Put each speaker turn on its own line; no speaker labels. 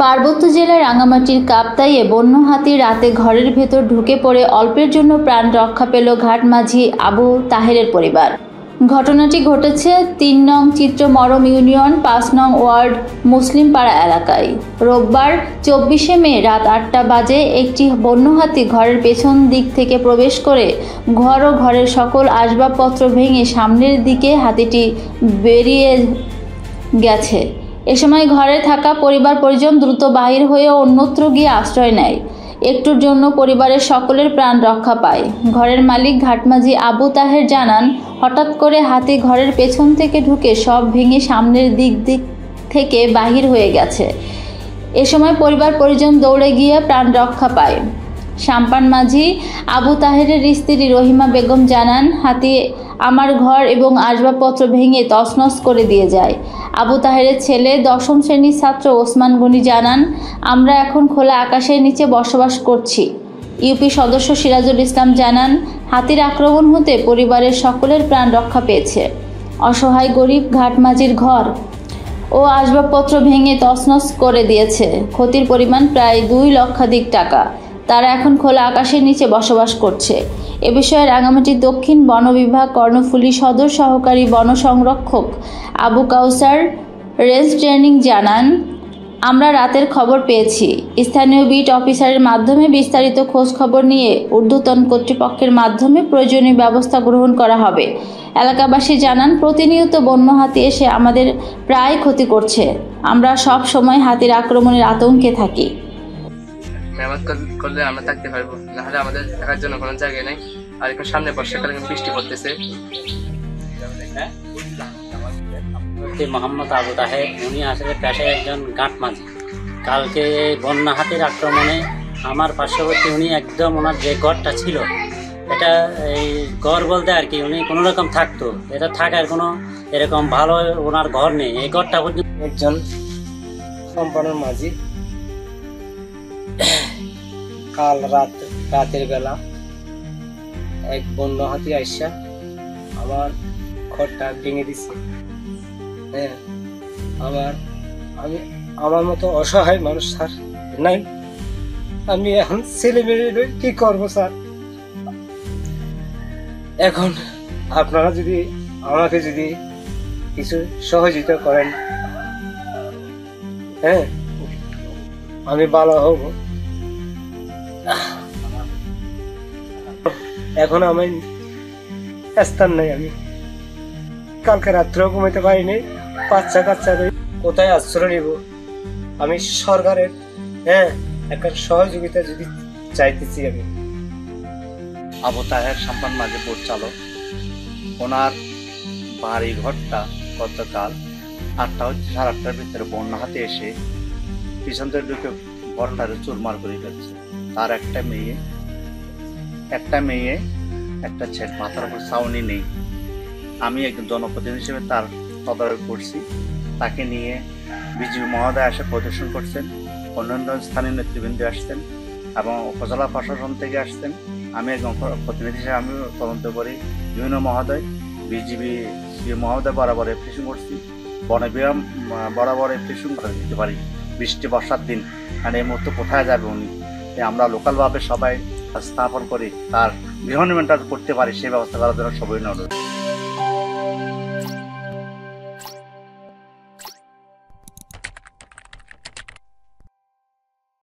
পার্বত্য জেলার রাঙামাটির কাপ্তাইয়ে বন্য হাতি রাতে ঘরের ভেতর ঢুকে পড়ে অল্পের জন্য প্রাণ রক্ষা পেল ঘাটমাঝি আবু তাহেরের পরিবার। ঘটনাটি ঘটেছে ৩ নং চিত্রমরম ইউনিয়ন ৫ নং ওয়ার্ড মুসলিমপাড়া এলাকায়। রোববার ২৪শে মে রাত ৮টা বাজে একটি বন্য হাতি ঘরের পেছন দিক থেকে প্রবেশ করে ঘর ও ঘরের সকল আসবাবপত্র ভেঙে সামনের দিকে হাতিটি বেরিয়ে গেছে। এ সময় ঘরে থাকা পরিবার পরিজন দ্রুত বাহির হয়ে অন্যত্র গিয়ে আশ্রয় নেয়। একটুর জন্য পরিবারের সকলের প্রাণ রক্ষা পায়। ঘরের মালিক ঘাটমাঝি আবু তাহের জানান, হঠাৎ করে হাতি ঘরের পেছন থেকে ঢুকে সব ভেঙে সামনের দিক থেকে বাহির হয়ে গেছে। এ সময় পরিবার পরিজন দৌড়ে গিয়ে প্রাণ রক্ষা পায়। সাম্পান মাঝি আবু তাহেরের স্ত্রী রহিমা বেগম জানান, হাতি আমার ঘর এবং আসবাবপত্র ভেঙে তছনছ করে দিয়ে যায়। আবু তাহেরের ছেলে ১০ম শ্রেণীর ছাত্র ওসমান গনি জানান, আমরা এখন খোলা আকাশের নিচে বসবাস করছি। ইউপি সদস্য সিরাজুল ইসলাম জানান, হাতির আক্রমণ হতে পরিবারের সকলের প্রাণ রক্ষা পেয়েছে। অসহায় গরিব ঘাটমাঝির ঘর ও আসবাবপত্র ভেঙে তছনছ করে দিয়েছে। ক্ষতির পরিমাণ প্রায় ২ লক্ষাধিক টাকা। তারা এখন খোলা আকাশের নিচে বসবাস করছে। এ বিষয়ে রাঙামাটি দক্ষিণ বন বিভাগ কর্ণফুলী সদর সহকারী বন সংরক্ষক আবু কাউসার রেঞ্জ ট্রেনিং জানান, আমরা রাতের খবর পেয়েছি। স্থানীয় বিট অফিসারের মাধ্যমে বিস্তারিত খোঁজ খবর নিয়ে ঊর্ধ্বতন কর্তৃপক্ষের মাধ্যমে প্রয়োজনীয় ব্যবস্থা গ্রহণ করা হবে। এলাকাবাসী জানান, প্রতিনিয়ত বন্য হাতি এসে আমাদের প্রায় ক্ষতি করছে। আমরা সব সময় হাতির আক্রমণের আতঙ্কে থাকি।
মেরামত করলে আমরা থাকতে পারবো, নাহলে আমাদের থাকার জন্য কোনো জায়গা নেই। আর এখন সামনে বর্ষাকালে বৃষ্টি পড়তেছে।
মোহাম্মদ আবু তাহের, উনি আসলে পেশায় একজন ঘাটমাঝি। কালকে এই বন্যা হাতির আক্রমণে আমার পার্শ্ববর্তী উনি একদম ওনার যে ঘরটা ছিল, এটা এই ঘর বলতে আর কি উনি কোনো রকম থাকতো, এটা থাকার কোনো এরকম ভালো ওনার ঘর নেই। এই ঘরটা পর্যন্ত
একজন সম্পন্ন মাঝি কাল রাতের বেলা এক বন্য হাতি আইসা আমার ঘরটা ভেঙে দিছে। হ্যাঁ, আমার মতো অসহায় মানুষ স্যার নাই। আমি এখন ছেলে মেয়ে কি করবো স্যার? এখন আপনারা যদি আমাকে কিছু সহযোগিতা করেন, হ্যাঁ, আমি ভালো হব। এখন আমি স্থান নাই, আমি কালকে রাত্রেও ঘুমাইতে পারিনি। বাচ্চা কাচ্চাদের কোথায় আশ্রয় নিব? আমি সরকারের একটা সহযোগিতা যদি চাইতেছি। আমি
আবু তাহের সাম্পান মাঝি বোট চালক। ওনার বাড়ি ঘরটা গতকাল 8:30 ভিতরে বন্যা হাতে এসে পিছন থেকে ঢুকে ঘরটারে চুরমার করে ফেলছে। তার একটা মেয়ে একটা ছেলে, মাথার উপর ছাউনি নেই। আমি একজন জনপ্রতিনিধি হিসেবে তার তদারক করছি। তাকে নিয়ে বিজিবি মহোদয় এসে পরিদর্শন করছেন, অন্যান্য স্থানীয় নেতৃবৃন্দ আসছেন এবং উপজেলা প্রশাসন থেকে আসছেন। আমি একজন প্রতিনিধি হিসেবে আমিও তদন্ত করি। বিভিন্ন মহোদয় বিজিবি মহোদয় বরাবর অ্যাপ্লিকেশন করছি, বনে বিরাম বরাবর অ্যাপ্লিকেশন করে দিতে পারি। বৃষ্টি বর্ষার দিন, আর এই মুহূর্তে কোথায় যাবে উনি? আমরা লোকালভাবে সবাই স্থাপন করি, তার গৃহ নির্মাণটা করতে পারি, সেই ব্যবস্থা করার জন্য সবাই অনুরোধ।